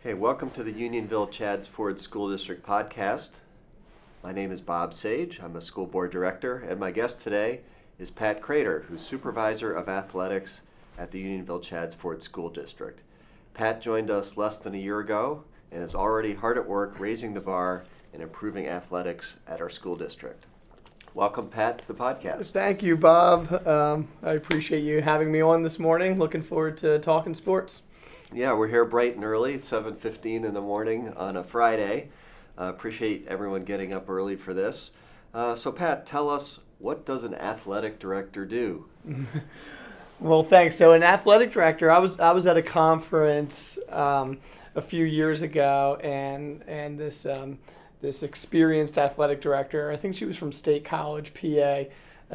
Hey, welcome to the Unionville Chadds Ford School District podcast. My name is Bob Sage. I'm a school board director, and my guest today is Pat Crater, who's Supervisor of Athletics at the Unionville Chadds Ford School District. Pat joined us less than a year ago and is already hard at work raising the bar and improving athletics at our school district. Welcome, Pat, to the podcast. Thank you, Bob. I appreciate you having me on this morning. Looking forward to talking sports. Yeah, we're here bright and early, 7:15 in the morning on a Friday. Appreciate everyone getting up early for this. So Pat, tell us, what does an athletic director do? Well, thanks. So an athletic director, I was at a conference a few years ago, and this experienced athletic director, I think she was from State College, PA,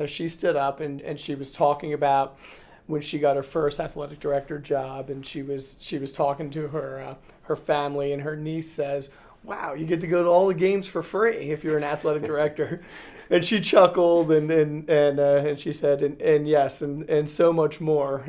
she stood up and she was talking about when she got her first athletic director job, and she was talking to her family, and her niece says, "Wow, you get to go to all the games for free if you're an athletic director," and she chuckled and she said, and yes, and so much more,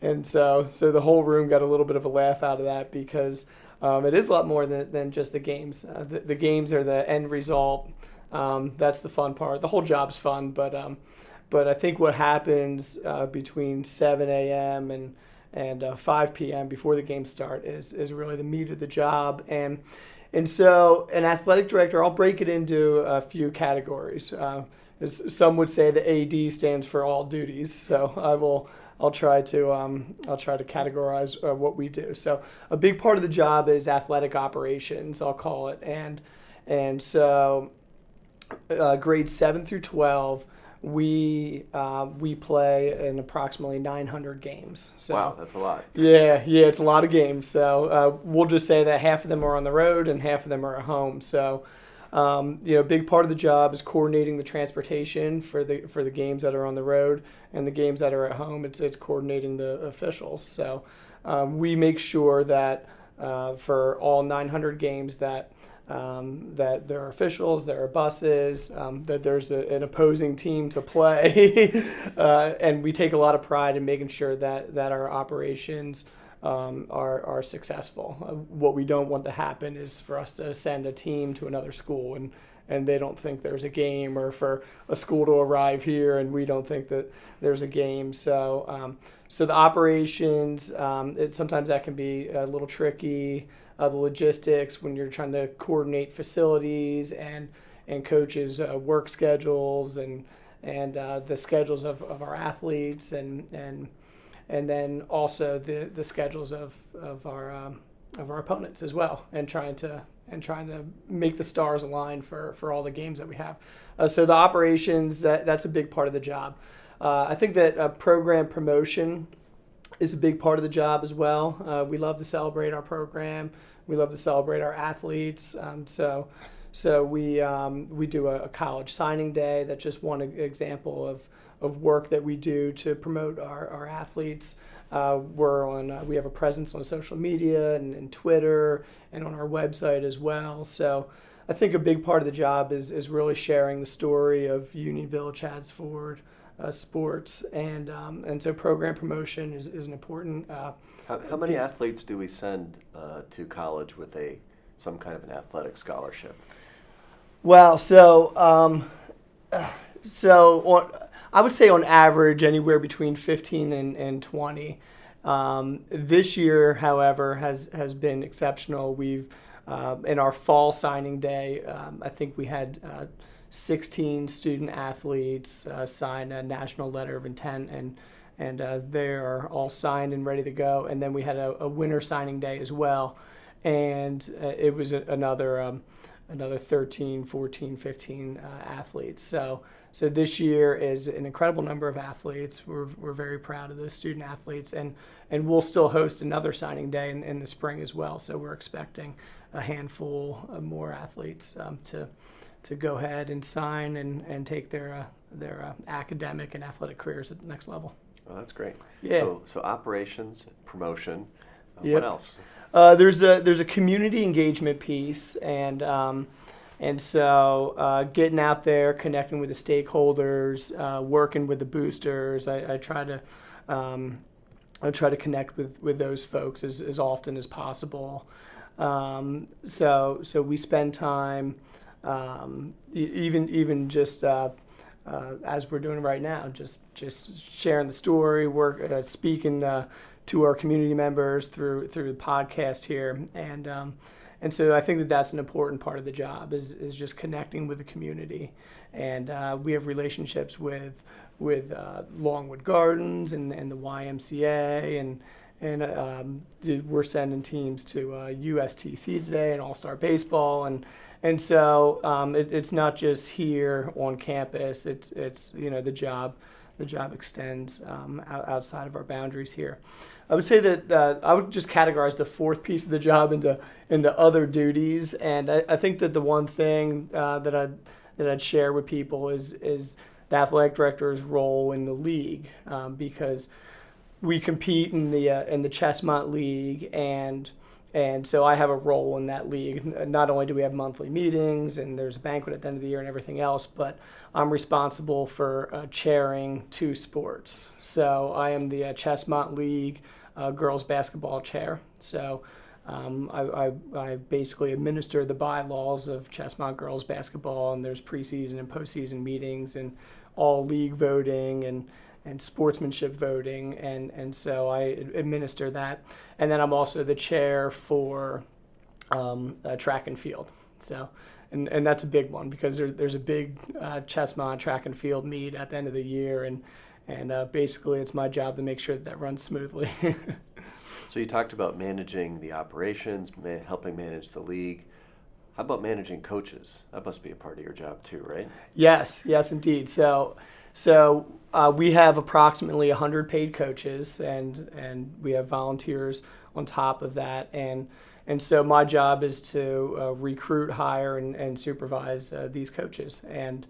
and so the whole room got a little bit of a laugh out of that because it is a lot more than just the games. The games are the end result. That's the fun part. The whole job's fun, but I think what happens between 7 a.m. and 5 p.m. before the games start is really the meat of the job. And so an athletic director, I'll break it into a few categories. Some would say the AD stands for all duties. So I'll try to categorize what we do. So a big part of the job is athletic operations, I'll call it. And so grades 7 through 12, we play in approximately 900 games. So, wow, that's a lot. Yeah, it's a lot of games. So we'll just say that half of them are on the road and half of them are at home. So a big part of the job is coordinating the transportation for the games that are on the road, and the games that are at home, it's coordinating the officials. So we make sure that for all 900 games that there are officials, there are buses, that there's an opposing team to play, and we take a lot of pride in making sure that our operations are successful. What we don't want to happen is for us to send a team to another school and they don't think there's a game, or for a school to arrive here and we don't think that there's a game. So the operations, sometimes that can be a little tricky. The logistics, when you're trying to coordinate facilities and coaches' work schedules and the schedules of our athletes and then also the schedules of our opponents as well, and trying to make the stars align for all the games that we have. So the operations, that's a big part of the job. I think that program promotion is a big part of the job as well. We love to celebrate our program. We love to celebrate our athletes. So we do a college signing day. That's just one example of work that we do to promote our athletes. We have a presence on social media and Twitter and on our website as well. So I think a big part of the job is really sharing the story of Unionville Chadds Ford sports, and so program promotion is an important. How many athletes do we send to college with some kind of an athletic scholarship? Well, I would say on average anywhere between 15 and 20. This year, however, has been exceptional. We've in our fall signing day, I think we had 16 student athletes sign a national letter of intent, and they are all signed and ready to go. And then we had a winter signing day as well, and it was another 13, 14, 15 athletes. So this year is an incredible number of athletes. We're very proud of those student athletes, and we'll still host another signing day in the spring as well. So we're expecting a handful of more athletes to go ahead and sign and take their academic and athletic careers at the next level. Oh, that's great. Yeah. So operations, promotion. Yep. What else? There's a community engagement piece, and so getting out there, connecting with the stakeholders, working with the boosters. I try to I try to connect with those folks as often as possible. So we spend time, even just as we're doing right now, just sharing the story, speaking to our community members through the podcast here, and so I think that's an important part of the job is just connecting with the community, and we have relationships with Longwood Gardens and the YMCA, and we're sending teams to USTC today and All-Star Baseball, and so it's not just here on campus. It's the job extends outside of our boundaries here. I would say that I would just categorize the fourth piece of the job into other duties, and I think that the one thing that I'd share with people is the athletic director's role in the league, because we compete in the Chestmont League, and so I have a role in that league. Not only do we have monthly meetings and there's a banquet at the end of the year and everything else, but I'm responsible for chairing two sports. So I am the Chestmont League girls basketball chair. So I basically administer the bylaws of Chestmont girls basketball, and there's preseason and postseason meetings and all league voting and sportsmanship voting, and so I administer that. And then I'm also the chair for track and field. So, and that's a big one because there's a big Chestmont track and field meet at the end of the year, and basically it's my job to make sure that runs smoothly. So you talked about managing the operations, helping manage the league. How about managing coaches? That must be a part of your job too, right? Yes, indeed. So we have approximately 100 paid coaches, and we have volunteers on top of that, and so my job is to recruit, hire, and supervise these coaches, and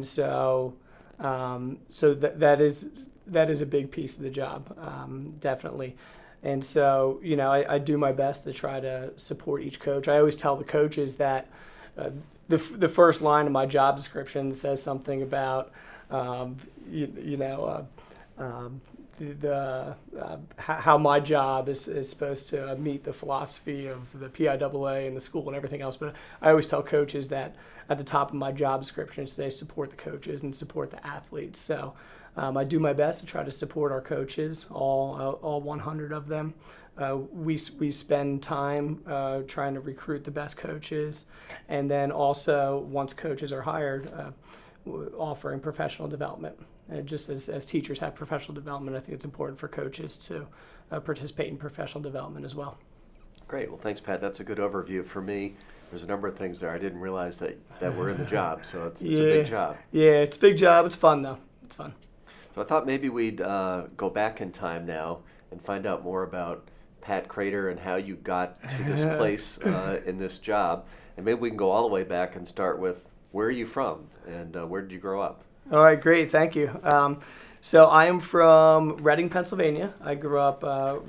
so that is a big piece of the job, definitely. And so, I do my best to try to support each coach. I always tell the coaches that the first line of my job description says something about how my job is supposed to meet the philosophy of the PIAA and the school and everything else. But I always tell coaches that at the top of my job description, they support the coaches and support the athletes. So I do my best to try to support our coaches, all 100 of them. We spend time trying to recruit the best coaches, and then also once coaches are hired, offering professional development. Just as teachers have professional development, I think it's important for coaches to participate in professional development as well. Great. Well, thanks, Pat. That's a good overview for me. There's a number of things there. I didn't realize that we're in the job, so it's a big job. Yeah, it's a big job. It's fun, though. It's fun. So I thought maybe we'd go back in time now and find out more about Pat Crater and how you got to this place in this job. And maybe we can go all the way back and start with, where are you from and where did you grow up? All right, great. Thank you. So I am from Reading, Pennsylvania. I grew up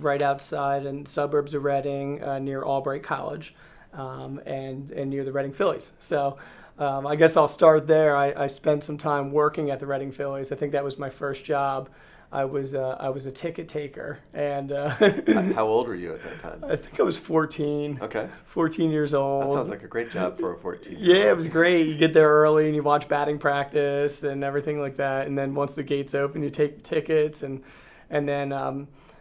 right outside in the suburbs of Reading, near Albright College, and near the Reading Phillies. So I guess I'll start there. I spent some time working at the Reading Phillies. I think that was my first job. I was a ticket taker, and How old were you at that time? I think I was 14. Okay. 14 years old. That sounds like a great job for a 14-year-old. Yeah, it was great. You get there early and you watch batting practice and everything like that. And then once the gates open, you take the tickets. And then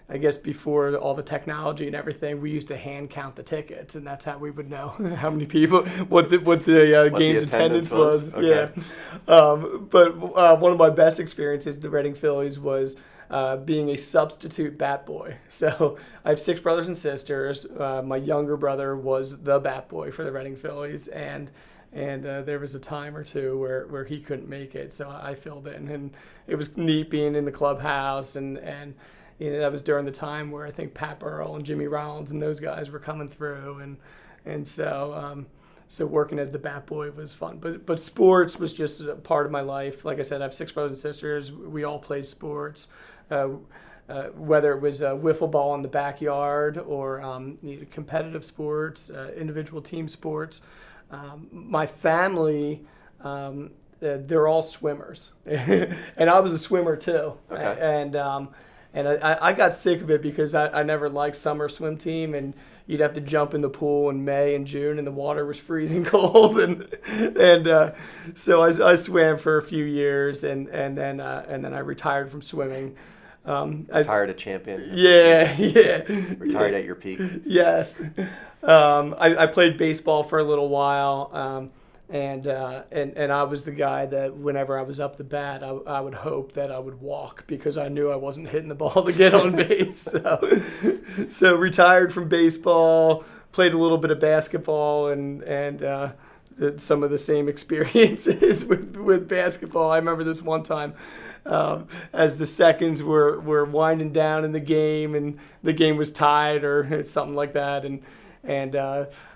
I guess before all the technology and everything, we used to hand count the tickets, and that's how we would know how many people, what the game's attendance was. Okay. Yeah. But one of my best experiences at the Reading Phillies was being a substitute bat boy. So I have 6 brothers and sisters. My younger brother was the bat boy for the Reading Phillies, and there was a time or two where he couldn't make it, so I filled in, and it was neat being in the clubhouse, and that was during the time where I think Pat Burrell and Jimmy Rollins and those guys were coming through, and so working as the bat boy was fun. But sports was just a part of my life. Like I said, I have 6 brothers and sisters. We all played sports, whether it was wiffle ball in the backyard or competitive sports, individual team sports. My family, they're all swimmers, and I was a swimmer too. Okay. And I got sick of it because I never liked summer swim team, and you'd have to jump in the pool in May and June, and the water was freezing cold, and so I swam for a few years, and then I retired from swimming. Retired a champion. Yeah. Retired at your peak. Yes. I played baseball for a little while, and I was the guy that whenever I was up the bat, I would hope that I would walk because I knew I wasn't hitting the ball to get on base. So retired from baseball, played a little bit of basketball, and some of the same experiences with basketball. I remember this one time. As the seconds were winding down in the game and the game was tied or something like that, and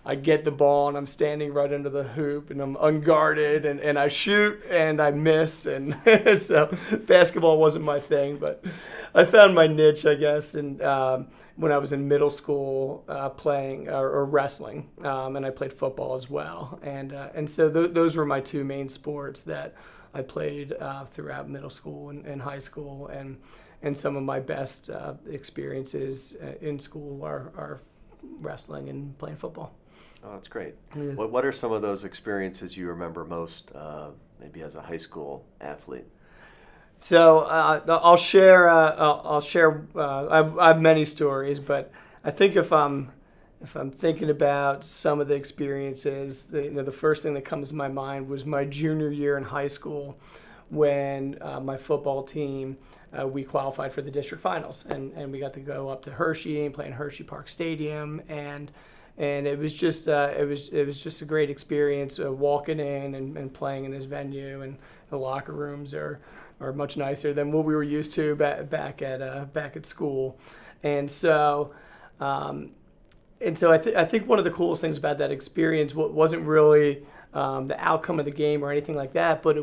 I get the ball and I'm standing right under the hoop and I'm unguarded and I shoot and I miss, and so basketball wasn't my thing, but I found my niche, I guess, and when I was in middle school playing or wrestling, and I played football as well, and so those were my two main sports that I played throughout middle school and high school, and some of my best experiences in school are wrestling and playing football. Oh, that's great. Yeah. What are some of those experiences you remember most, maybe as a high school athlete? So I'll share. I have many stories, but I think if I'm thinking about some of the experiences, the first thing that comes to my mind was my junior year in high school when my football team, we qualified for the district finals, and we got to go up to Hershey and play in Hershey Park Stadium, and it was just a great experience walking in and playing in this venue, and the locker rooms are much nicer than what we were used to back at school, and so. I think one of the coolest things about that experience wasn't really the outcome of the game or anything like that, but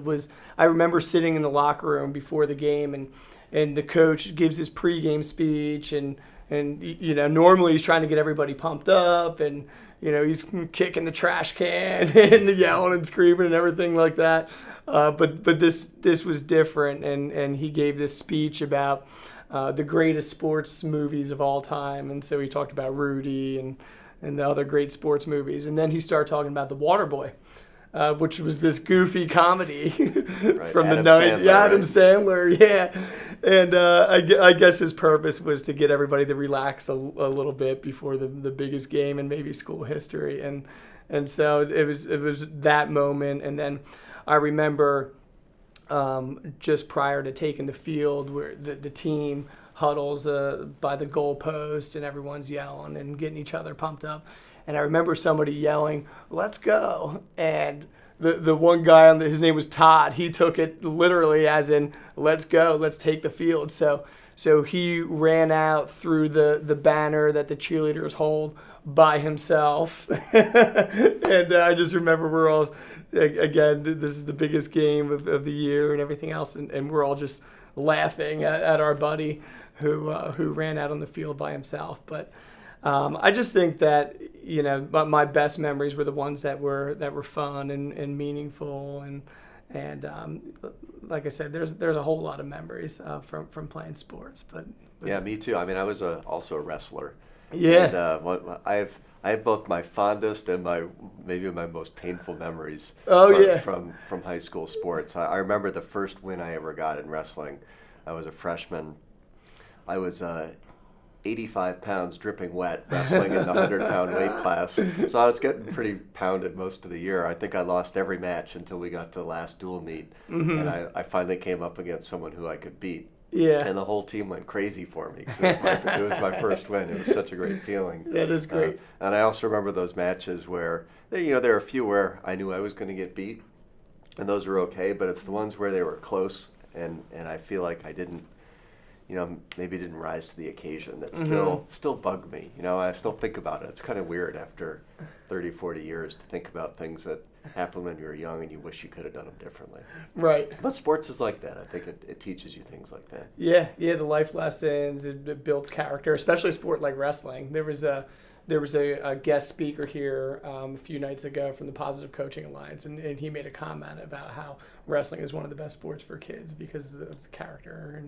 I remember sitting in the locker room before the game, and the coach gives his pregame speech, and normally he's trying to get everybody pumped up, and he's kicking the trash can and yelling and screaming and everything like that, but this was different, and he gave this speech about the greatest sports movies of all time, and so he talked about Rudy and the other great sports movies, and then he started talking about The Waterboy, which was this goofy comedy Right. from Adam the 90s. Sandler, Adam right? Sandler, yeah, and I guess his purpose was to get everybody to relax a little bit before the biggest game in maybe school history, and so it was that moment, and then I remember. Just prior to taking the field, where the team huddles by the goalpost and everyone's yelling and getting each other pumped up. And I remember somebody yelling, "Let's go!" And the one guy his name was Todd. He took it literally as in, "Let's go! Let's take the field!" So he ran out through the banner that the cheerleaders hold by himself, and I just remember we're all. Again, this is the biggest game of the year and everything else, and we're all just laughing at our buddy who ran out on the field by himself. But I just think that my best memories were the ones that were fun and meaningful, and like I said, there's a whole lot of memories from playing sports. But Yeah, me too. I mean, I was also a wrestler. Yeah. And I have both my fondest and maybe my most painful memories from high school sports. I remember the first win I ever got in wrestling. I was a freshman. I was 85 pounds dripping wet wrestling in the 100-pound weight class. So I was getting pretty pounded most of the year. I think I lost every match until we got to the last dual meet. Mm-hmm. And I finally came up against someone who I could beat. Yeah. And the whole team went crazy for me because it was my first win. It was such a great feeling. That is great. And I also remember those matches where, there were a few where I knew I was going to get beat, and those were okay, but it's the ones where they were close, and I feel like I didn't, maybe didn't rise to the occasion that still bug me. I still think about it. It's kind of weird after 30, 40 years to think about things that happened when you were young and you wish you could have done them differently. Right. But sports is like that. I think it teaches you things like that. Yeah, the life lessons, it builds character, especially a sport like wrestling. There was a guest speaker here a few nights ago from the Positive Coaching Alliance, and he made a comment about how wrestling is one of the best sports for kids because of the character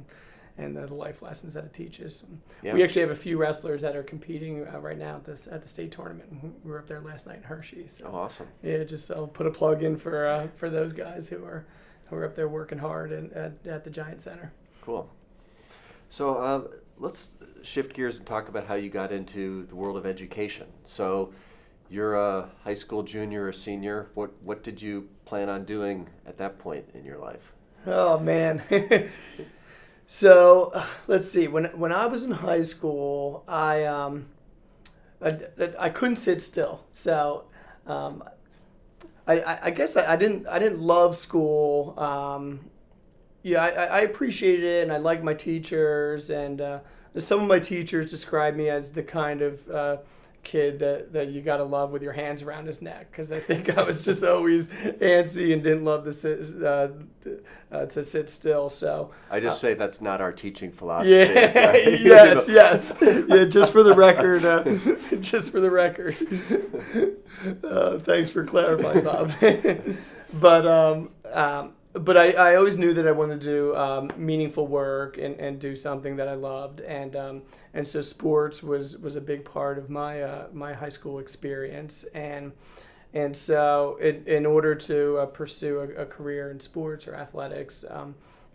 and the life lessons that it teaches. Yeah. We actually have a few wrestlers that are competing right now at the state tournament. We were up there last night in Hershey. So, Oh, awesome. yeah, just I'll put a plug in for those guys who are up there working hard at the Giant Center. Cool. So let's shift gears and talk about how you got into the world of education. So you're a high school junior or senior. What did you plan on doing at that point in your life? Oh man. So let's see. When I was in high school, I couldn't sit still. So I guess I didn't love school. I appreciated it, and I liked my teachers, and some of my teachers described me as the kind of kid that you gotta love with your hands around his neck, because I think I was just always antsy and didn't love to sit still. So I just say that's not our teaching philosophy. Yeah, right? yes. Yeah, just for the record. Thanks for clarifying, Bob. But I always knew that I wanted to do meaningful work and do something that I loved, and so sports was a big part of my high school experience, and so in order to pursue a career in sports or athletics,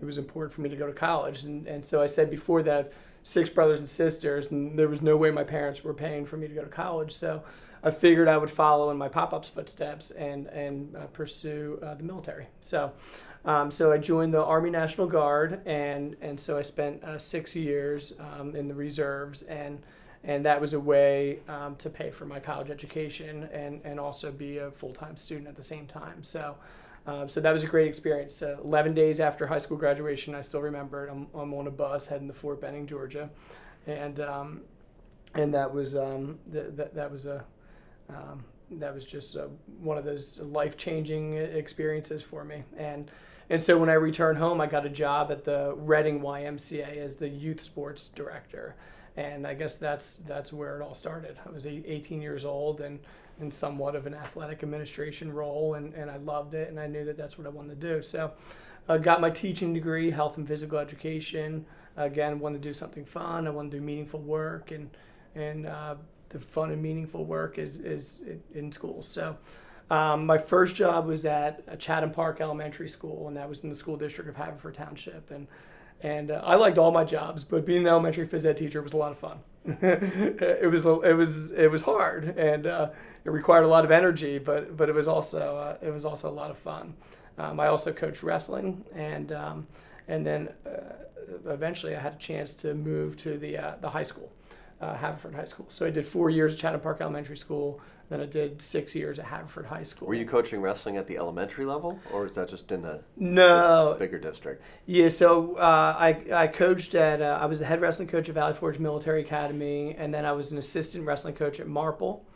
it was important for me to go to college, and so I said before that I have 6 brothers and sisters, and there was no way my parents were paying for me to go to college, so I figured I would follow in my pop-up's footsteps and pursue the military. So I joined the Army National Guard, and so I spent 6 years in the reserves, and that was a way to pay for my college education and also be a full-time student at the same time. So that was a great experience. 11 days after high school graduation, I still remember it. I'm on a bus heading to Fort Benning, Georgia, and that was just one of those life-changing experiences for me. And so when I returned home, I got a job at the Reading YMCA as the youth sports director. And I guess that's where it all started. I was 18 years old and in somewhat of an athletic administration role, and I loved it, and I knew that that's what I wanted to do. So I got my teaching degree, health and physical education. Again, wanted to do something fun. I wanted to do meaningful work, and the fun and meaningful work is in schools. So my first job was at Chatham Park Elementary School, and that was in the school district of Haverford Township. And I liked all my jobs, but being an elementary phys ed teacher was a lot of fun. It was hard, and it required a lot of energy, but it was also a lot of fun. I also coached wrestling, and then eventually I had a chance to move to the high school. Haverford High School. So I did 4 years at Chatham Park Elementary School, then I did 6 years at Haverford High School. Were you coaching wrestling at the elementary level, or is that just in the bigger district? Yeah, so I coached I was the head wrestling coach at Valley Forge Military Academy, and then I was an assistant wrestling coach at Marple,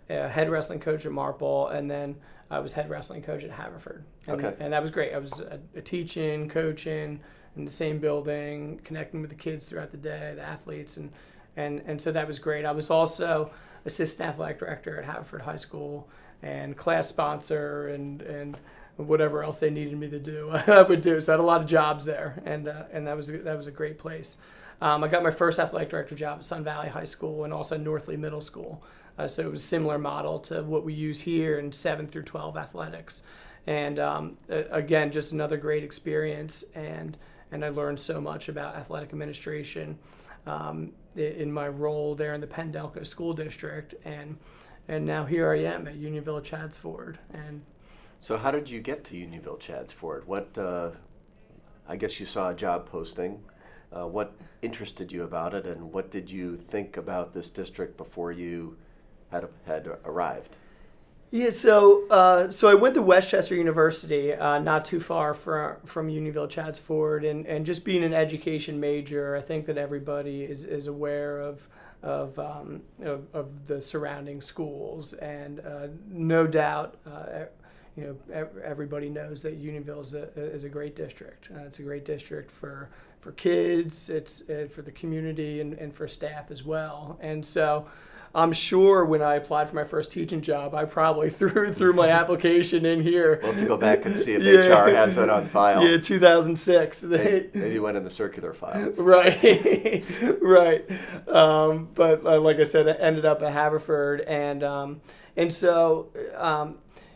head wrestling coach at Marple, and then I was head wrestling coach at Haverford. And that was great. I was teaching, coaching in the same building, connecting with the kids throughout the day, the athletes, and so that was great. I was also assistant athletic director at Haverford High School and class sponsor and whatever else they needed me to do, I would do. So I had a lot of jobs there, and that was a great place. I got my first athletic director job at Sun Valley High School and also Northley Middle School. So it was a similar model to what we use here in 7 through 12 athletics. And again, just another great experience, and I learned so much about athletic administration in my role there in the Pendelco School District, and now here I am at Unionville Chadds Ford. And so how did you get to Unionville Chadds Ford? What I guess you saw a job posting. What interested you about it, and what did you think about this district before you had arrived? Yeah, so I went to Westchester University, not too far from Unionville Chadds Ford, and just being an education major, I think that everybody is aware of the surrounding schools, and no doubt, everybody knows that Unionville is a great district. It's a great district for kids, it's for the community, and for staff as well, and so. I'm sure when I applied for my first teaching job, I probably threw my application in here. We'll have to go back and see if HR has that on file. Yeah, 2006. Maybe went in the circular file. Right, right. But like I said, I ended up at Haverford, and so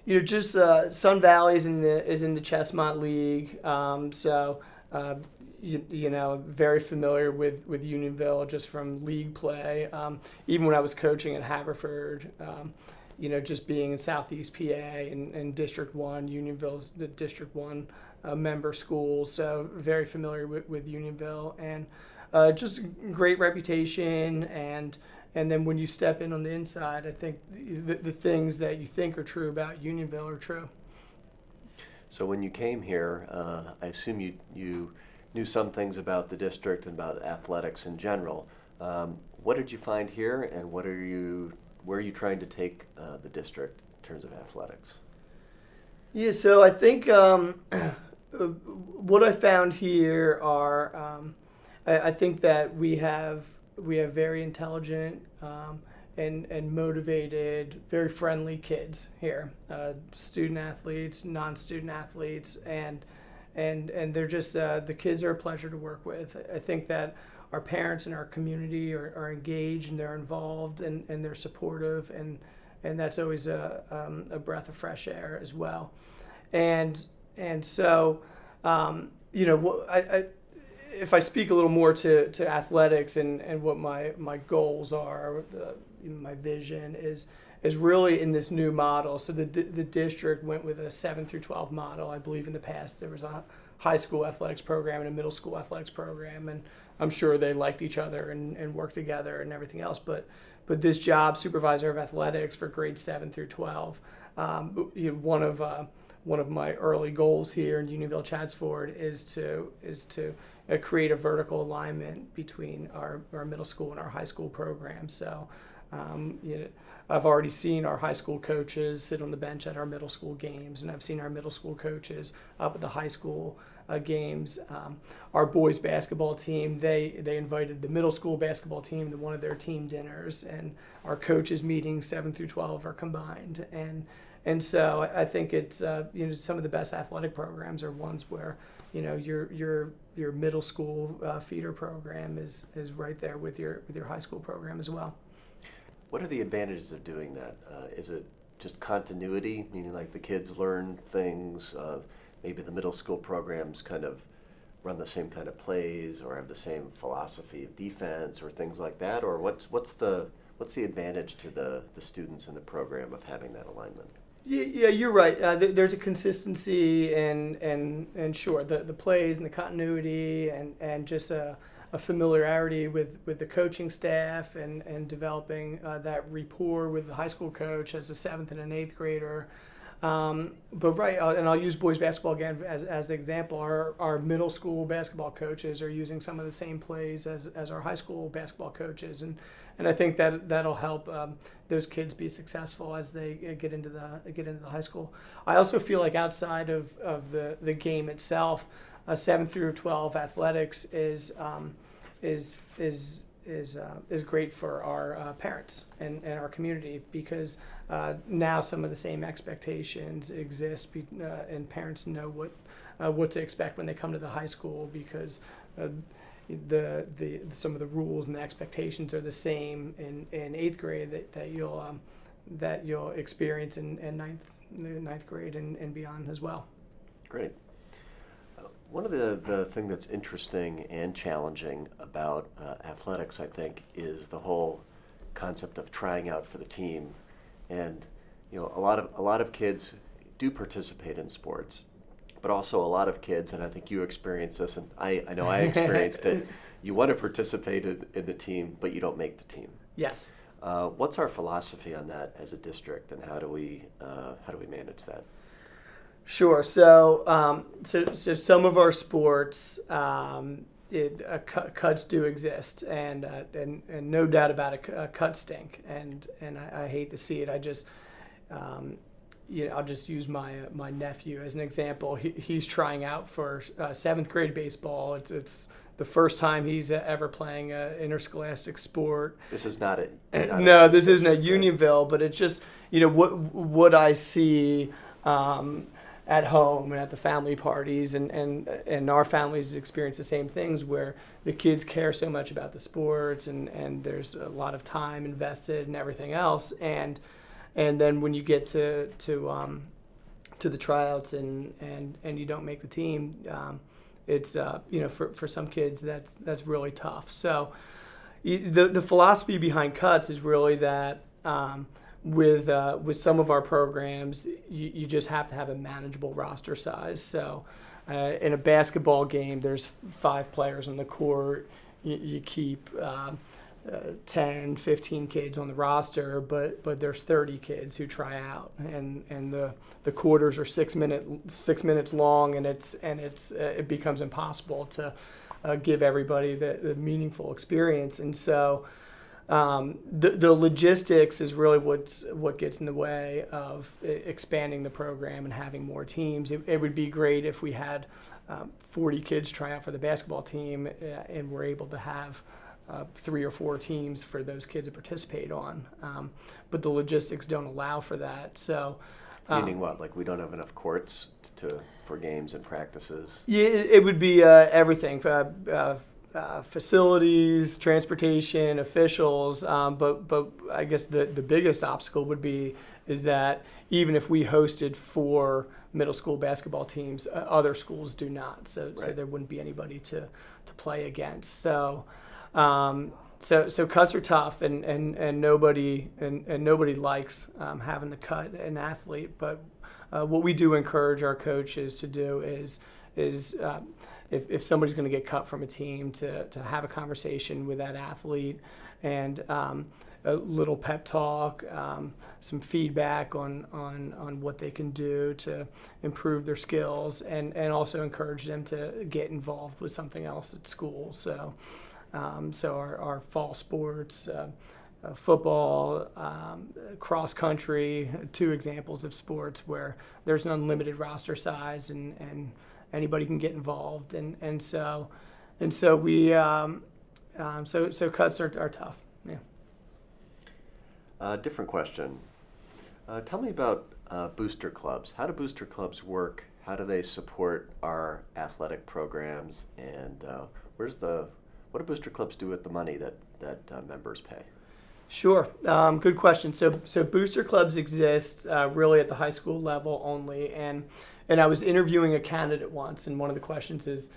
just Sun Valley is in the Chestmont League. Very familiar with Unionville just from league play. Even when I was coaching at Haverford, just being in Southeast PA and District 1, Unionville's the District 1 member school. So very familiar with Unionville, and just great reputation. And then when you step in on the inside, I think the things that you think are true about Unionville are true. So when you came here, I assume you knew some things about the district and about athletics in general. What did you find here, and where are you trying to take the district in terms of athletics? Yeah, so I think what I found here are I think that we have very intelligent and motivated, very friendly kids here, student athletes, non-student athletes, and they're just the kids are a pleasure to work with. I think that our parents and our community are engaged and they're involved and they're supportive, and that's always a breath of fresh air as well. And so if I speak a little more to athletics and what my goals are, my vision is really in this new model. So the district went with a 7 through 12 model. I believe in the past there was a high school athletics program and a middle school athletics program, and I'm sure they liked each other and worked together and everything else. But this job, supervisor of athletics for grades 7 through 12, one of my early goals here in Unionville Chadsford is to create a vertical alignment between our middle school and our high school program. So I've already seen our high school coaches sit on the bench at our middle school games, and I've seen our middle school coaches up at the high school games. Our boys basketball team, they invited the middle school basketball team to one of their team dinners, and our coaches meetings 7 through 12 are combined. And so I think it's some of the best athletic programs are ones where your middle school feeder program is right there with your high school program as well. What are the advantages of doing that? Is it just continuity, meaning like the kids learn things, maybe the middle school programs kind of run the same kind of plays or have the same philosophy of defense or things like that? Or what's the advantage to the students in the program of having that alignment? Yeah, you're right. There's a consistency and sure, the plays and the continuity and just a familiarity with the coaching staff and developing that rapport with the high school coach as a 7th and an 8th grader. But right, and I'll use boys basketball again as the example. Our middle school basketball coaches are using some of the same plays as our high school basketball coaches, and I think that'll help those kids be successful as they get into the high school. I also feel like outside of the game itself, 7 through 12 athletics is great for our parents and our community, because now some of the same expectations exist, and parents know what to expect when they come to the high school, because some of the rules and the expectations are the same in 8th grade that you'll experience in ninth grade and beyond as well. Great. One of the thing that's interesting and challenging about athletics, I think, is the whole concept of trying out for the team. And a lot of kids do participate in sports, but also a lot of kids, and I think you experienced this, and I know I experienced it. You want to participate in the team, but you don't make the team. Yes. What's our philosophy on that as a district, and how do we manage that? Sure. So some of our sports, cuts do exist, and no doubt about it, cuts stink, and I hate to see it. I just I'll just use my nephew as an example. He's trying out for 7th grade baseball. It's the first time he's ever playing an interscholastic sport. This is not it. No, this isn't a Unionville, but it's just what I see at home and at the family parties, and our families experience the same things where the kids care so much about the sports, and there's a lot of time invested and everything else, and then when you get to the tryouts and you don't make the team, it's for some kids that's really tough. So the philosophy behind cuts is really that with some of our programs, you just have to have a manageable roster size. So in a basketball game, there's 5 players on the court. You keep 10, 15 kids on the roster, but there's 30 kids who try out, and the quarters are 6 minutes long, and it becomes impossible to give everybody the meaningful experience. And so the logistics is really what gets in the way of expanding the program and having more teams. It would be great if we had 40 kids try out for the basketball team, and we're able to have 3 or 4 teams for those kids to participate on. But the logistics don't allow for that. So, meaning what? Like we don't have enough courts for games and practices? Yeah, it would be everything. Facilities, transportation, officials, but I guess the biggest obstacle is that even if we hosted 4 middle school basketball teams, other schools do not. So there wouldn't be anybody to play against. So cuts are tough, and nobody likes having to cut an athlete. But what we do encourage our coaches to do is if somebody's going to get cut from a team, to have a conversation with that athlete, and a little pep talk, some feedback on what they can do to improve their skills, and also encourage them to get involved with something else at school. So our fall sports, football, cross country, 2 examples of sports where there's an unlimited roster size, and anybody can get involved, and so we so cuts are tough. Yeah. Different question. Tell me about booster clubs. How do booster clubs work? How do they support our athletic programs? And what do booster clubs do with the money that members pay? Sure. Good question. So booster clubs exist really at the high school level only, and I was interviewing a candidate once, and one of the questions is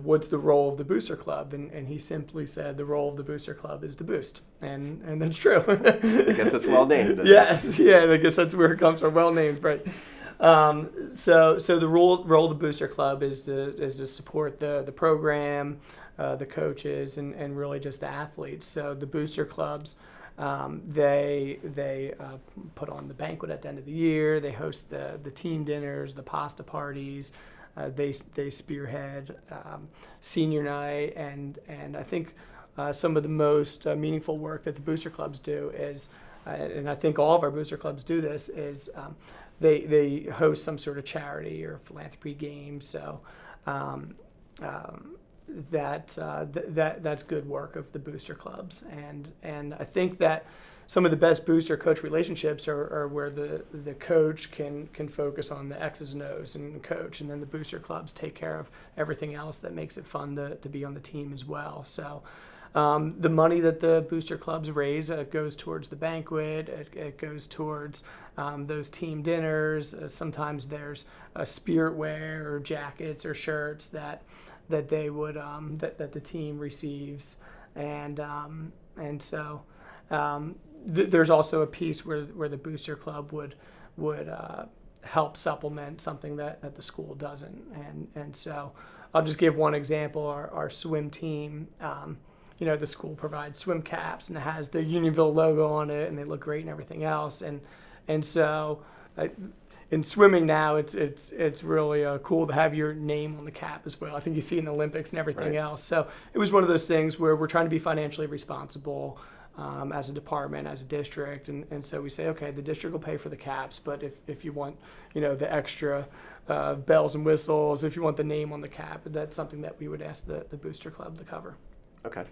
what's the role of the booster club? And he simply said the role of the booster club is to boost, and that's true. I guess that's well named. Yes, yeah. I guess that's where it comes from. Well named, right? So the role of the booster club is to support the program, the coaches, and really just the athletes. So the booster clubs, they put on the banquet at the end of the year. They host the team dinners, the pasta parties. They spearhead senior night, and I think some of the most meaningful work that the booster clubs do is, and I think all of our booster clubs do this, is they host some sort of charity or philanthropy game. So that's good work of the booster clubs, and I think that some of the best booster coach relationships are where the coach can focus on the X's and O's and coach, and then the booster clubs take care of everything else that makes it fun to be on the team as well. So the money that the booster clubs raise goes towards the banquet. It goes towards those team dinners. Sometimes there's a spirit wear or jackets or shirts that they would that the team receives, and so there's also a piece where the booster club would help supplement something that the school doesn't, and so I'll just give one example. Our swim team, the school provides swim caps, and it has the Unionville logo on it, and they look great and everything else, and so in swimming now, it's really cool to have your name on the cap as well. I think you see in the Olympics and everything else. So it was one of those things where we're trying to be financially responsible. as a department, as a district, and so we say, okay, the district will pay for the caps, but if you want, the extra bells and whistles, if you want the name on the cap, that's something that we would ask the booster club to cover. Okay.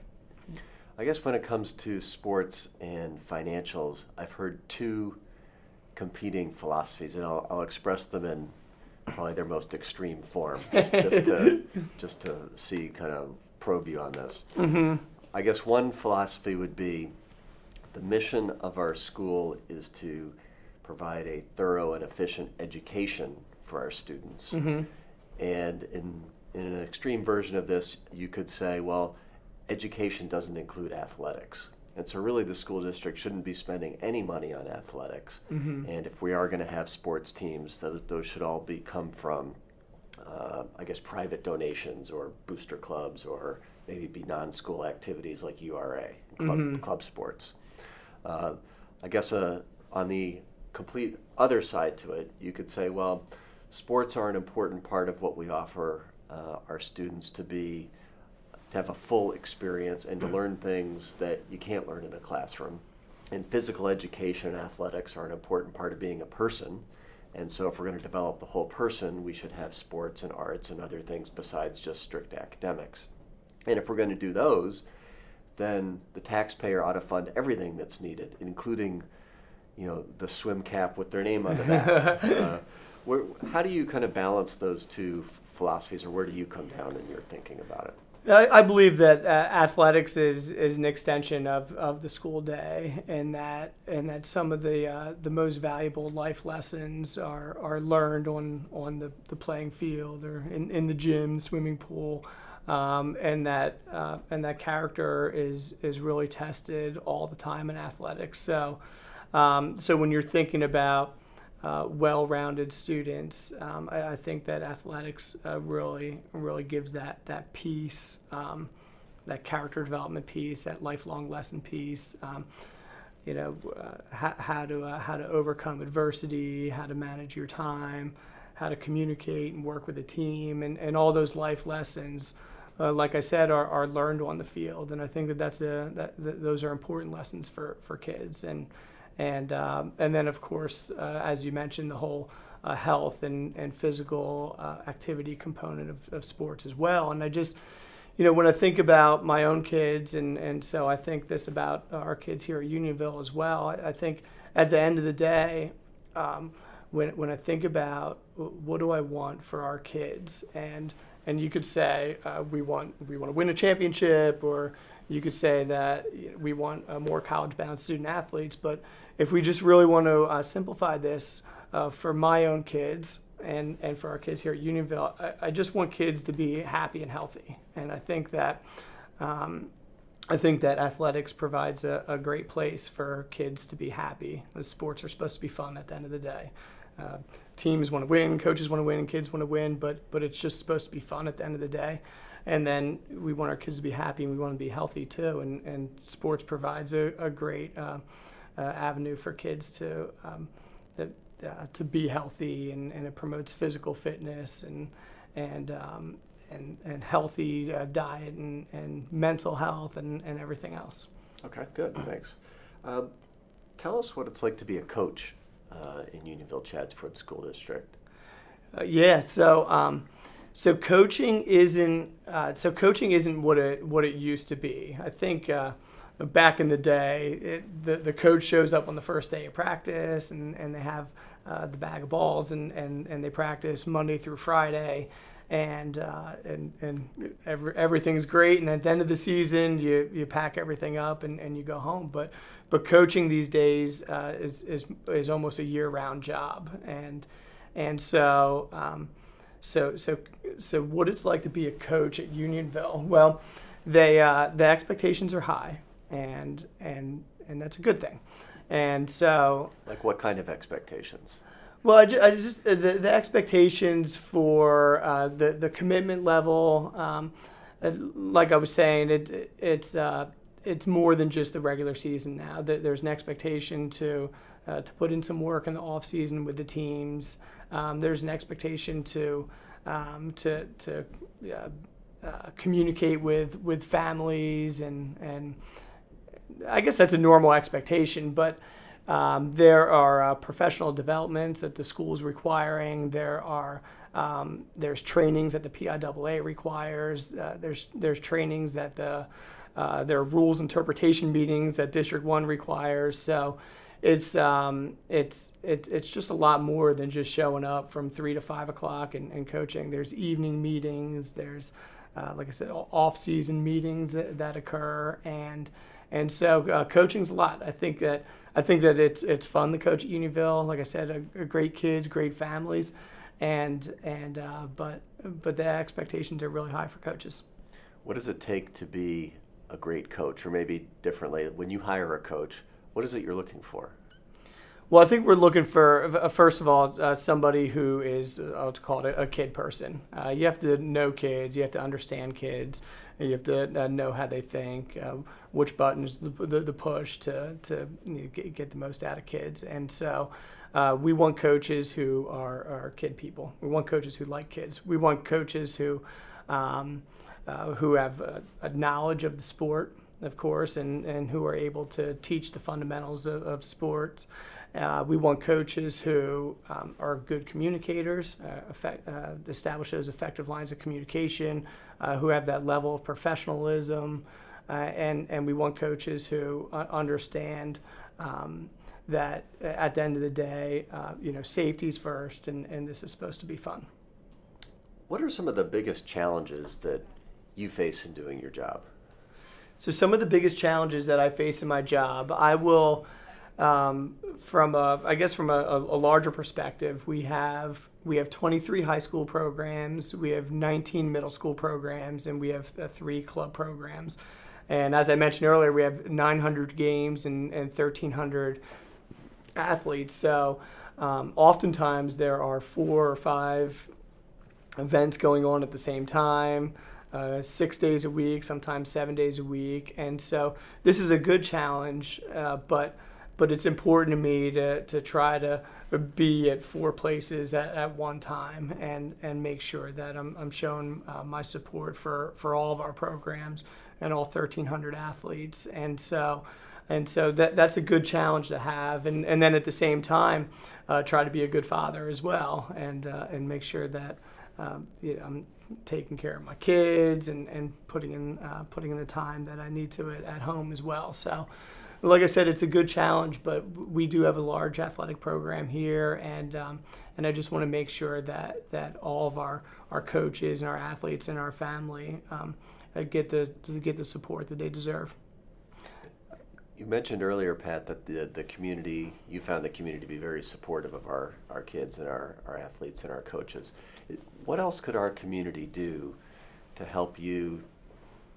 I guess when it comes to sports and financials, I've heard two competing philosophies, and I'll express them in probably their most extreme form, just to see, kind of probe you on this. Mm-hmm. I guess one philosophy would be the mission of our school is to provide a thorough and efficient education for our students. Mm-hmm. And in an extreme version of this, you could say, well, education doesn't include athletics. And so really the school district shouldn't be spending any money on athletics. Mm-hmm. And if we are going to have sports teams, those should all come from, private donations or booster clubs, or maybe be non-school activities like URA, club sports. I guess on the complete other side to it, you could say, well, sports are an important part of what we offer our students to have a full experience and to learn things that you can't learn in a classroom. And physical education and athletics are an important part of being a person. And so if we're going to develop the whole person, we should have sports and arts and other things besides just strict academics. And if we're going to do those, then the taxpayer ought to fund everything that's needed, including, the swim cap with their name on the back. How do you kind of balance those two philosophies, or where do you come down in your thinking about it? I believe that athletics is an extension of the school day, and that some of the most valuable life lessons are learned on the playing field or in the gym, swimming pool, and that character is really tested all the time in athletics. So when you're thinking about well-rounded students, I think that athletics really gives that piece, that character development piece, that lifelong lesson piece. How to overcome adversity, how to manage your time, how to communicate and work with a team, and all those life lessons, like I said, are learned on the field. And I think that those are important lessons for kids. And then, of course, as you mentioned, the whole health and physical activity component of sports as well. And I just, when I think about my own kids, and so I think this about our kids here at Unionville as well, I think at the end of the day, when I think about what do I want for our kids, and you could say we want to win a championship, or you could say that we want more college-bound student athletes. But if we just really want to simplify this for my own kids and for our kids here at Unionville, I just want kids to be happy and healthy. And I think that athletics provides a great place for kids to be happy. The sports are supposed to be fun at the end of the day. Teams want to win, coaches want to win, and kids want to win, but it's just supposed to be fun at the end of the day. And then we want our kids to be happy, and we want to be healthy too. And sports provides a great avenue for kids to be healthy, and it promotes physical fitness and healthy diet and mental health and everything else. Okay, good, thanks. Tell us what it's like to be a coach in Unionville Chadsford School District. So coaching isn't what it used to be. I think back in the day, the coach shows up on the first day of practice, and they have the bag of balls, and they practice Monday through Friday, and everything's great. And at the end of the season, you pack everything up and you go home. But coaching these days is almost a year-round job, and so what it's like to be a coach at Unionville? Well, the expectations are high, and that's a good thing. And so, like, what kind of expectations? Well, I just the expectations for the commitment level. Like I was saying, it's more than just the regular season now. There's an expectation to put in some work in the off season with the teams. There's an expectation to communicate with families and I guess that's a normal expectation, but there are professional developments that the school is requiring. There's trainings that the PIAA requires. There's trainings that there are rules interpretation meetings that District 1 requires. So it's just a lot more than just showing up from 3 to 5 o'clock and coaching. There's evening meetings. There's like I said, off-season meetings that occur, and so coaching's a lot. I think that it's fun to coach at Unionville. Like I said, great kids, great families, but the expectations are really high for coaches. What does it take to be a great coach, or maybe differently, when you hire a coach, what is it you're looking for? Well, I think we're looking for, first of all, somebody who is, I'll call it a kid person. You have to know kids. You have to understand kids. You have to know how they think, which buttons the push to get the most out of kids. And so we want coaches who are kid people. We want coaches who like kids. We want coaches who have a knowledge of the sport, of course, and who are able to teach the fundamentals of sports. We want coaches who are good communicators, establish those effective lines of communication, who have that level of professionalism, and we want coaches who understand that at the end of the day, safety's first, and this is supposed to be fun. What are some of the biggest challenges that you face in doing your job? So some of the biggest challenges that I face in my job, I will. From a larger perspective, we have 23 high school programs, we have 19 middle school programs, and we have 3 club programs. And as I mentioned earlier, we have 900 games and 1,300 athletes. So oftentimes there are 4 or 5 events going on at the same time. 6 days a week, sometimes 7 days a week. And so this is a good challenge, but it's important to me to try to be at 4 places at one time and make sure that I'm showing my support for all of our programs and all 1,300 athletes. And so that's a good challenge to have. And then at the same time, try to be a good father as well and make sure that I'm taking care of my kids and putting in the time that I need to at home as well. So. Like I said, it's a good challenge, but we do have a large athletic program here, and I just want to make sure that all of our coaches and our athletes and our family get the support that they deserve. You mentioned earlier, Pat, that the community, you found the community to be very supportive of our kids and our athletes and our coaches. What else could our community do to help you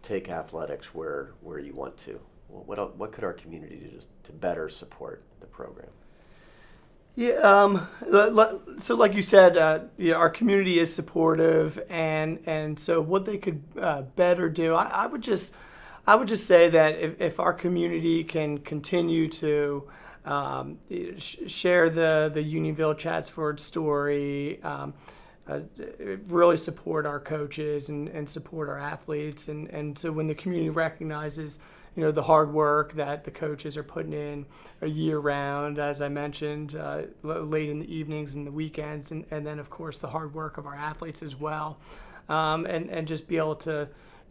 take athletics where you want to? What could our community do just to better support the program? Yeah, so like you said, our community is supportive, and so what they could better do, I would just say that if our community can continue to share the Unionville Chatsford story, really support our coaches and support our athletes, and so when the community recognizes the hard work that the coaches are putting in a year round, as I mentioned, late in the evenings and the weekends, and then of course the hard work of our athletes as well, and just be able to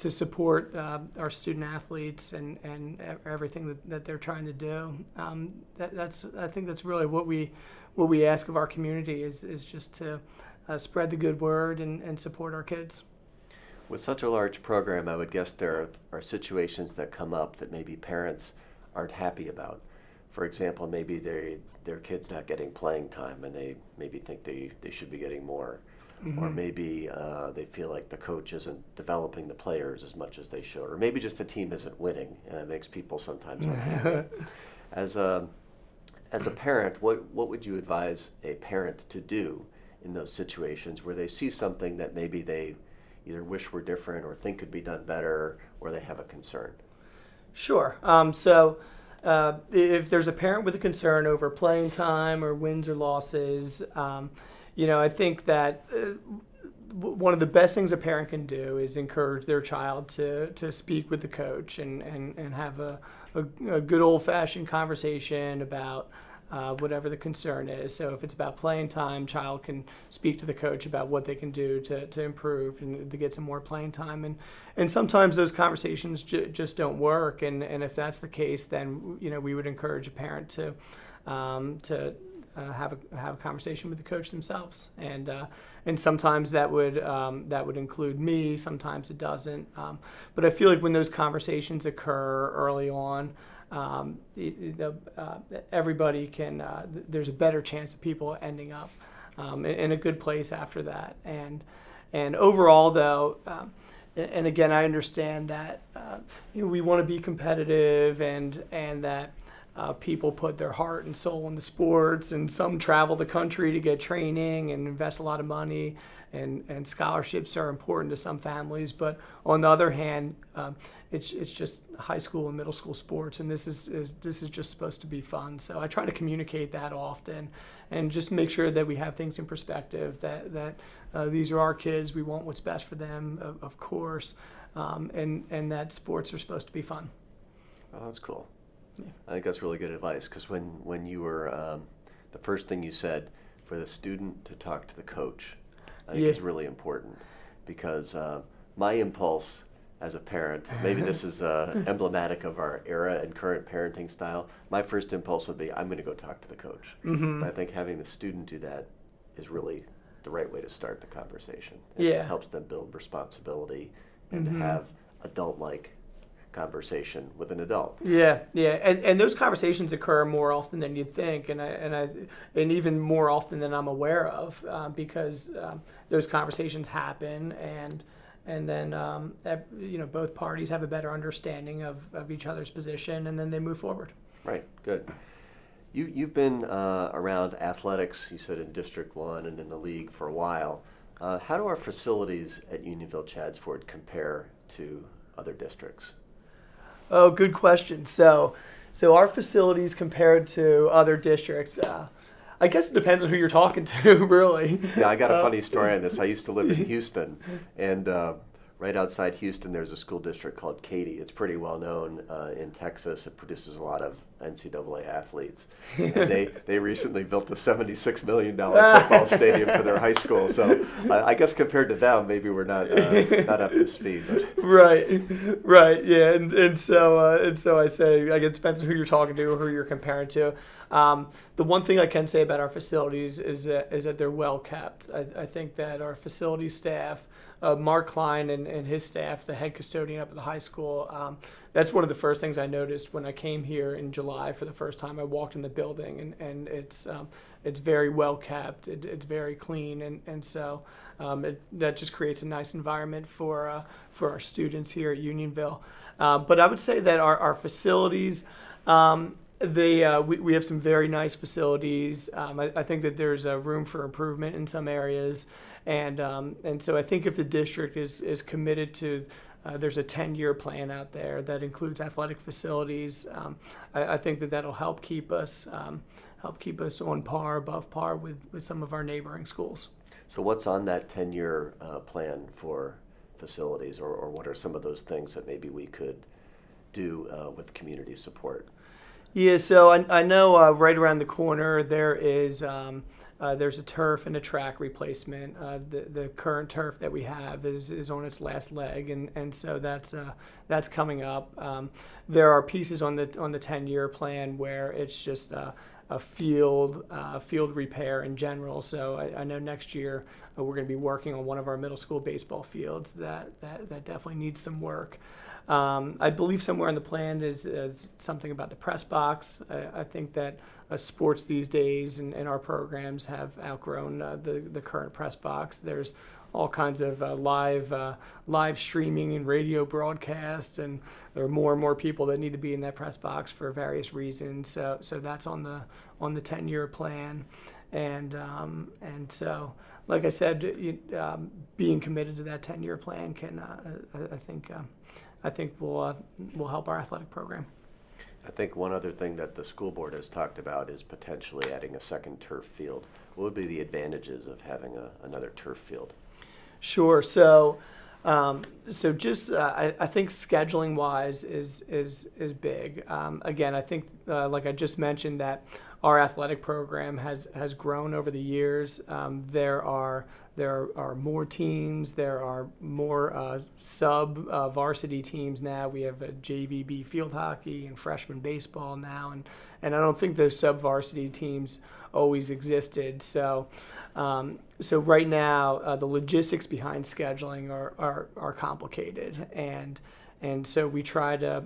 support our student athletes and everything that they're trying to do. I think that's really what we ask of our community is just to spread the good word and support our kids. With such a large program, I would guess there are situations that come up that maybe parents aren't happy about. For example, maybe their kid's not getting playing time and they maybe think they should be getting more. Mm-hmm. Or maybe they feel like the coach isn't developing the players as much as they should. Or maybe just the team isn't winning, and it makes people sometimes unhappy. As a parent, what would you advise a parent to do in those situations where they see something that maybe they either wish were different or think could be done better, or they have a concern? Sure. If there's a parent with a concern over playing time or wins or losses, I think that one of the best things a parent can do is encourage their child to speak with the coach and have a good old-fashioned conversation about whatever the concern is. So if it's about playing time, child can speak to the coach about what they can do to improve and to get some more playing time. And sometimes those conversations just don't work. And if that's the case, then we would encourage a parent to have a conversation with the coach themselves. And sometimes that would include me. Sometimes it doesn't. But I feel like when those conversations occur early on, everybody can. There's a better chance of people ending up in a good place after that. And overall, though, and again, I understand that we want to be competitive and that people put their heart and soul into sports, and some travel the country to get training and invest a lot of money. And scholarships are important to some families, but on the other hand, it's just high school and middle school sports, and this is just supposed to be fun. So I try to communicate that often, and just make sure that we have things in perspective. That these are our kids. We want what's best for them, of course, and that sports are supposed to be fun. Oh, that's cool. Yeah. I think that's really good advice, because when you were the first thing you said, for the student to talk to the coach, I think is really important, because my impulse as a parent, maybe this is emblematic of our era and current parenting style, my first impulse would be, I'm going to go talk to the coach. Mm-hmm. But I think having the student do that is really the right way to start the conversation. Yeah. It helps them build responsibility and Mm-hmm. to have adult-like conversation with an adult. Yeah, and those conversations occur more often than you'd think, and even more often than I'm aware of, because those conversations happen, and then both parties have a better understanding of each other's position, and then they move forward. Right. Good. You've been around athletics, you said, in District 1 and in the league for a while. How do our facilities at Unionville-Chadds compare to other districts? Oh, good question. So our facilities compared to other districts, I guess it depends on who you're talking to, really. Yeah, I got a funny story on this. I used to live in Houston, and right outside Houston there's a school district called Katy. It's pretty well known in Texas. It produces a lot of NCAA athletes. And they recently built a $76 million football stadium for their high school. So I guess compared to them, maybe we're not up to speed. But. Right, yeah, and so I say, I guess it depends on who you're talking to or who you're comparing to. The one thing I can say about our facilities is that they're well kept. I think that our facility staff, Mark Klein and his staff, the head custodian up at the high school, that's one of the first things I noticed when I came here in July for the first time. I walked in the building, and it's very well kept. It's very clean, and so that just creates a nice environment for our students here at Unionville. But I would say that our facilities, we have some very nice facilities. I think that there's room for improvement in some areas, and so I think if the district is committed to, there's a 10-year plan out there that includes athletic facilities. I think that'll help keep us on par, above par with some of our neighboring schools. So what's on that 10-year plan for facilities, or what are some of those things that maybe we could do with community support? Yeah, so I know right around the corner there's a turf and a track replacement. The current turf that we have is on its last leg, and so that's coming up. There are pieces on the 10-year plan where it's just a field repair in general. So I know next year we're going to be working on one of our middle school baseball fields that definitely needs some work. I believe somewhere in the plan is something about the press box. I think that sports these days and our programs have outgrown the current press box. There's all kinds of live streaming and radio broadcasts, and there are more and more people that need to be in that press box for various reasons. So that's on the 10-year plan, and so like I said, being committed to that 10-year plan can I think will help our athletic program. I think one other thing that the school board has talked about is potentially adding a second turf field. What would be the advantages of having another turf field? Sure. So just I think scheduling wise is big. Again, I think like I just mentioned that our athletic program has grown over the years. There are more teams. There are more sub varsity teams now. We have a JVB field hockey and freshman baseball now, and I don't think those sub varsity teams always existed. So right now, the logistics behind scheduling are complicated, and so we try to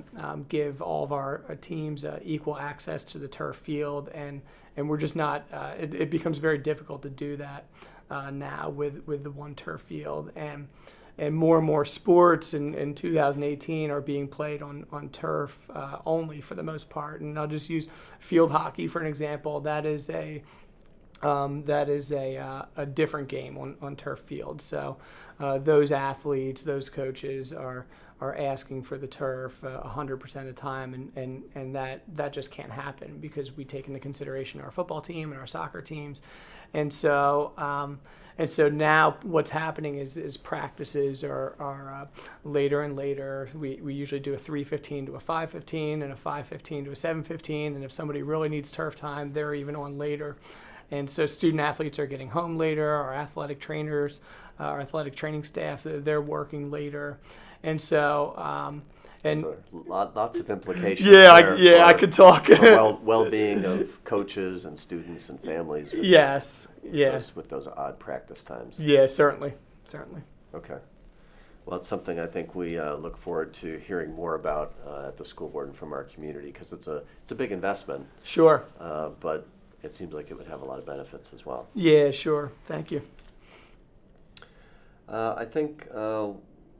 give all of our teams equal access to the turf field, and we're just not. It becomes very difficult to do that now with the one turf field, and more sports in 2018 are being played on turf only for the most part. And I'll just use field hockey for an example. That is a different game on turf field. So those athletes, those coaches are asking for the turf 100% of the time, and that just can't happen because we take into consideration our football team and our soccer teams, and so now what's happening is practices are later and later. We usually do a 3:15 to a 5:15 and a 5:15 to a 7:15, and if somebody really needs turf time, they're even on later. And so student athletes are getting home later. Our athletic trainers, our athletic training staff, they're working later. And so, So lots of implications. Yeah, I could talk. For well-being of coaches and students and families. With those odd practice times. Yeah, certainly. Okay. Well, it's something I think we look forward to hearing more about at the school board and from our community, because it's a big investment. Sure. But it seems like it would have a lot of benefits as well. Yeah, sure. Thank you. I think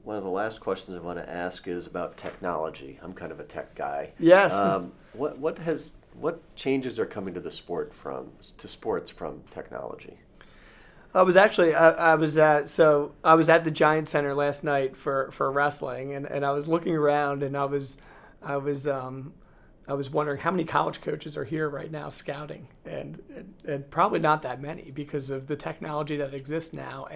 one of the last questions I want to ask is about technology. I'm kind of a tech guy. Yes. What changes are coming to the sports from technology? I was actually I was at the Giant Center last night for wrestling, and I was looking around, and I was wondering how many college coaches are here right now scouting, and probably not that many because of the technology that exists now.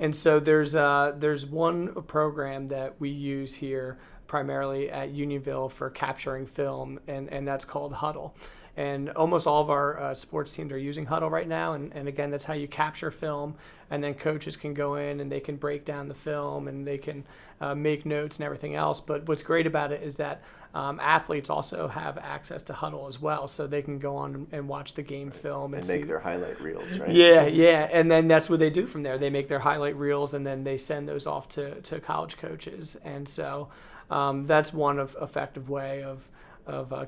And so there's one program that we use here primarily at Unionville for capturing film, and that's called Huddle. And almost all of our sports teams are using Huddle right now. And again, that's how you capture film. And then coaches can go in and they can break down the film and they can make notes and everything else. But what's great about it is that athletes also have access to Huddle as well. So they can go on and watch the game film. And make their highlight reels, right? Yeah. And then that's what they do from there. They make their highlight reels and then they send those off to college coaches. And so that's one effective way of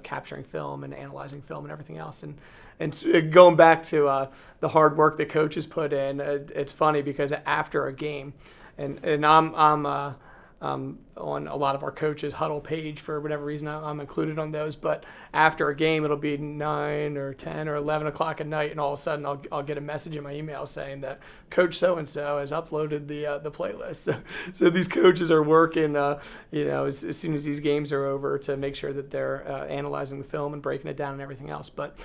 capturing film and analyzing film and everything else. And going back to the hard work that coaches put in, it's funny because after a game, and I'm on a lot of our coaches' Huddle page for whatever reason I'm included on those, but after a game it'll be 9 or 10 or 11 o'clock at night, and all of a sudden I'll get a message in my email saying that Coach so-and-so has uploaded the playlist. So these coaches are working as soon as these games are over to make sure that they're analyzing the film and breaking it down and everything else. But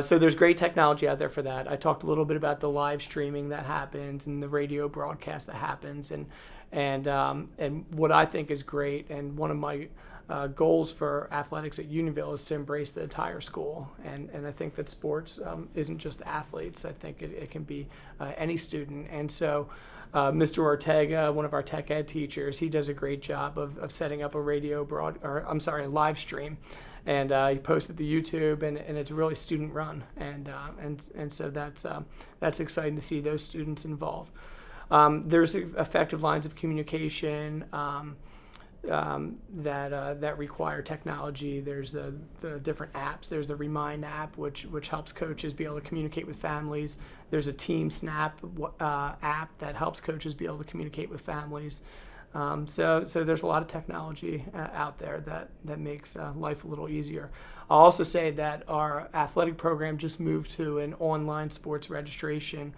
so there's great technology out there for that. I talked a little bit about the live streaming that happens and the radio broadcast that happens, and what I think is great, and one of my goals for athletics at Unionville is to embrace the entire school. And I think that sports isn't just athletes. I think it can be any student. And so Mr. Ortega, one of our tech ed teachers, he does a great job of setting up a live stream. And he posted to YouTube, and it's really student run. And so that's exciting to see those students involved. There's effective lines of communication that require technology. There's the different apps. There's the Remind app, which helps coaches be able to communicate with families. There's a Team Snap app that helps coaches be able to communicate with families. So there's a lot of technology out there that makes life a little easier. I'll also say that our athletic program just moved to an online sports registration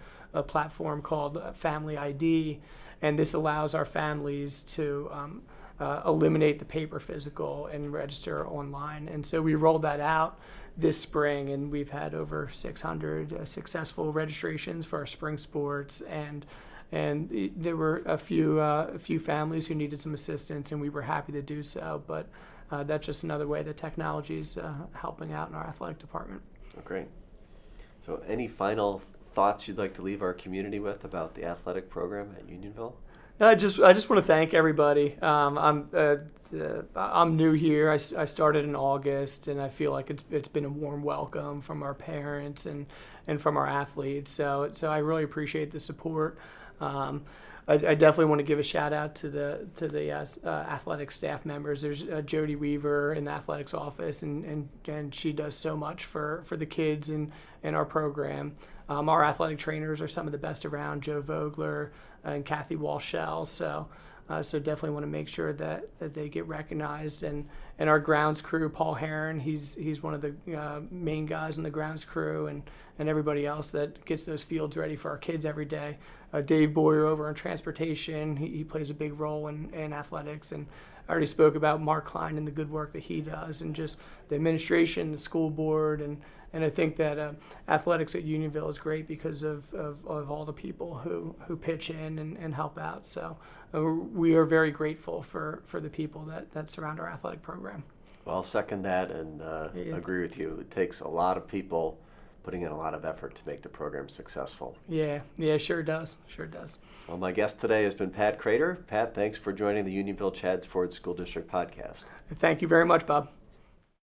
platform called Family ID, and this allows our families to eliminate the paper physical and register online. And so we rolled that out this spring, and we've had over 600 successful registrations for our spring sports, and there were a few families who needed some assistance, and we were happy to do so. But that's just another way that technology is helping out in our athletic department. Oh, great. So any final thoughts you'd like to leave our community with about the athletic program at Unionville? No, I just want to thank everybody. I'm new here. I started in August, and I feel like it's been a warm welcome from our parents and from our athletes. So I really appreciate the support. I definitely want to give a shout out to the athletic staff members. There's Jody Weaver in the athletics office, and she does so much for the kids in our program. Our athletic trainers are some of the best around, Joe Vogler and Kathy Walshell. So definitely want to make sure that they get recognized. And our grounds crew, Paul Heron, he's one of the main guys in the grounds crew, and everybody else that gets those fields ready for our kids every day. Dave Boyer over in transportation, he plays a big role in athletics. And I already spoke about Mark Klein and the good work that he does, and just the administration, the school board, and I think that athletics at Unionville is great because of all the people who pitch in and help out. So we are very grateful for the people that surround our athletic program. Well, I'll second that and agree with you. It takes a lot of people putting in a lot of effort to make the program successful. Yeah, sure does. Well, my guest today has been Pat Crater. Pat, thanks for joining the Unionville Chadds Ford School District podcast. Thank you very much, Bob.